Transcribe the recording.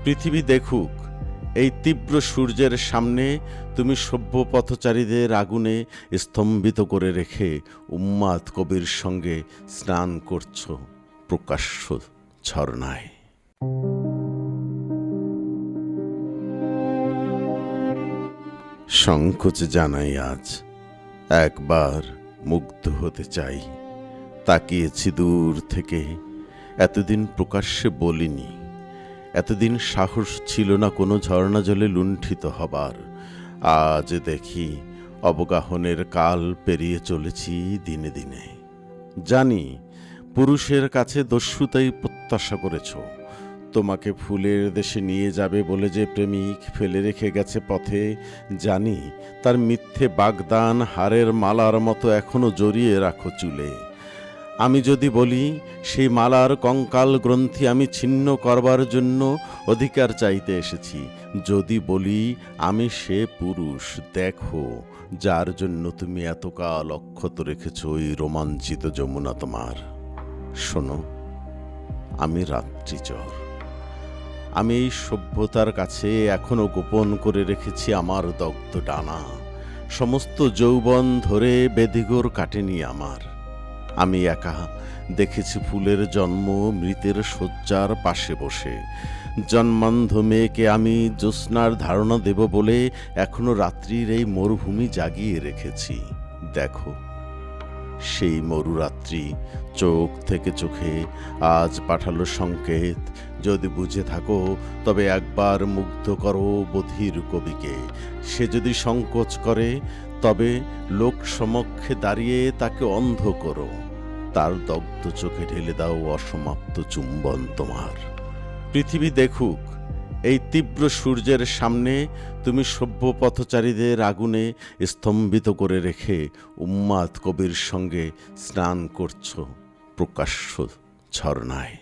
পৃথিবী দেখুক, এই তীব্র সূর্যের সামনে তুমি সভ্য পথচারীদের আগুনে স্তম্ভিত করে রেখে উম্মাদ কবির সঙ্গে স্নান করছো প্রকাশ্য ঝরনায়। সংকোচ জানাই আজ, একবার মুগ্ধ হতে চাই। তাকিয়েছি দূর থেকে, এতদিন প্রকাশ্যে বলিনি। এতদিন সাহস ছিল না কোনো ঝর্ণা জলে লুণ্ঠিত হবার। আজ দেখি অবগাহনের কাল পেরিয়ে চলেছি দিনে দিনে। জানি পুরুষের কাছে দস্যুতাই প্রত্যাশা করেছ। তোমাকে ফুলের দেশে নিয়ে যাবে বলে যে প্রেমিক ফেলে রেখে গেছে পথে, জানি তার মিথ্যে বাগদান হারের মালার মতো এখনো জড়িয়ে রাখো চুলে। আমি যদি বলি সেই মালার কঙ্কাল গ্রন্থি আমি ছিন্ন করবার জন্য অধিকার চাইতে এসেছি, যদি বলি আমি সে পুরুষ দেখো যার জন্য তুমি এতকাল অক্ষত রেখেছ ওই রোমাঞ্চিত যমুনা তোমার। শোনো, আমি রাত্রিচর। আমি এই সভ্যতার কাছে এখনো গোপন করে রেখেছি আমার দগ্ধ ডানা। সমস্ত যৌবন ধরে বেদিগর কাটেনি আমার। আমি একা দেখেছি ফুলের জন্ম মৃতের শয্যার পাশে বসে। জন্মান্ধ মেয়েকে আমি জ্যোৎস্নার ধারণা দেব বলে এখনো রাত্রির এই মরুভূমি জাগিয়ে রেখেছি। দেখো, সেই মরুরাত্রি চোখ থেকে চোখে আজ পাঠালো সংকেত। যদি বুঝে থাকো তবে একবার মুগ্ধ করো বধির কবিকে। সে যদি সংকোচ করে তবে লোক সমক্ষে দাঁড়িয়ে তাকে অন্ধ করো। তার দগ্ধ চোখে ঢেলে দাও অসমাপ্ত চুম্বন তোমার। পৃথিবী দেখুক, এই তীব্র সূর্যের সামনে তুমি সভ্য পথচারীদের আগুনে স্তম্ভিত করে রেখে উম্মাদ কবির সঙ্গে স্নান করছো প্রকাশ্য ঝরনায়।